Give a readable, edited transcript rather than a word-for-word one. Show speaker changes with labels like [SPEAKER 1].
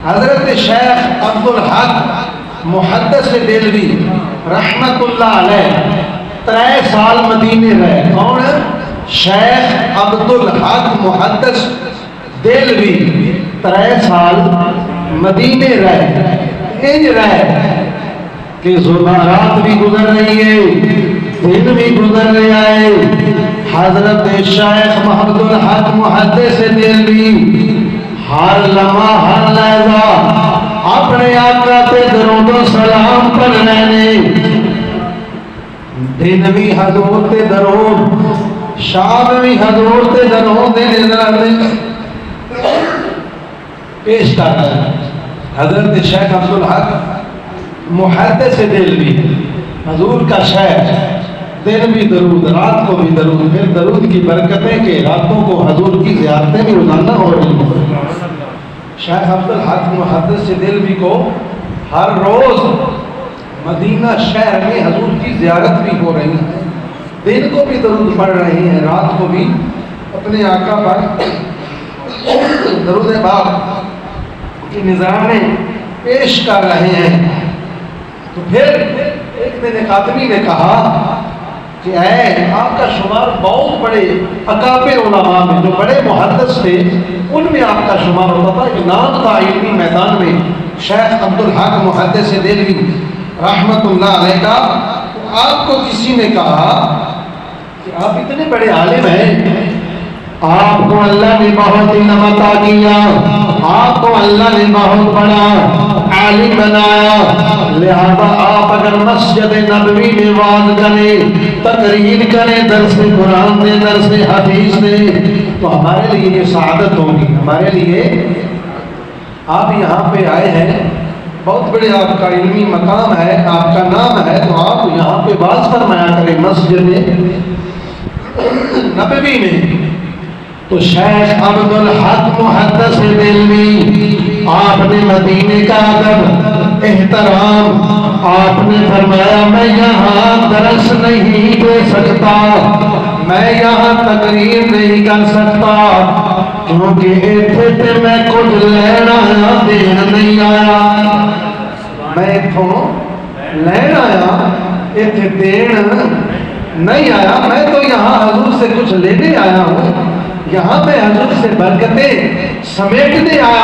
[SPEAKER 1] حضرت شیخ عبدالحق محدث دہلوی رحمت اللہ علیہ 3 سال مدینے رہے۔ کون؟ شیخ عبدالحق محدث دہلوی 3 سال مدینے رہے۔ انج رہے کہ رات بھی گزر رہی ہے، دن بھی گزر رہا ہے۔ حضرت شیخ عبدالحق محدث دہلوی ہر لمحہ ہر لحظہ اپنے آقا پہ درود و سلام پڑھ رہے، دن بھی حضور تے درود، شام بھی حضور تے درود پیش کر رہے۔ حضرت شیخ عبدالحق محدث دہلوی حضور کا شیخ، دن بھی درود، رات کو بھی درود، پھر درود کی برکتیں کہ راتوں کو حضور کی زیارتیں بھی روزانہ ہو رہی ہیں۔ شیخ عبدالحق محدث دہلوی کو ہر روز مدینہ شہر میں حضور کی زیارت بھی ہو رہی ہے، دن کو بھی درود پڑھ رہے ہیں، رات کو بھی اپنے آقا پر درود پاک کی نظاریں پیش کر رہے ہیں۔ تو پھر ایک دن ایک آدمی نے کہا کہ اے آپ کا شمار بہت بڑے اکابر علماء میں، جو بڑے محدث تھے ان میں آپ کا شمار ہوتا تھا، ایک نام تھا علمی میدان میں شیخ عبدالحق محدث دہلوی رحمت اللہ علیہ کا۔ آپ کو کسی نے کہا کہ آپ اتنے بڑے عالم ہیں، آپ کو اللہ نے بہت علم عطا کیا، آپ کو اللہ نے بہت بڑا عالم بنایا، لہذا آپ اگر مسجد نبوی میں واعظ کریں، تقریر کریں، درس قرآن دیں، درس حدیث دیں، تو ہمارے لیے یہ سعادت ہوگی۔ ہمارے لیے آپ یہاں پہ آئے ہیں، بہت بڑے آپ کا علمی مقام ہے، آپ کا نام ہے، تو آپ یہاں پہ واعظ فرمایا کریں مسجد نبوی میں۔ تو شیخ عبدالحق محدث دہلوی آپ نے مدینے کا ادب احترام، آپ نے فرمایا میں یہاں درس نہیں دے سکتا، میں یہاں تقریر نہیں کر سکتا، کیونکہ ایتھے تے میں کچھ لینا آیا، دین نہیں آیا۔ میں اتھوں لین آیا، ایتھے دین نہیں آیا، میں تو یہاں حضور سے کچھ لینے آیا ہوں، یہاں پہ حضور سے برکتیں سمیٹنے آیا۔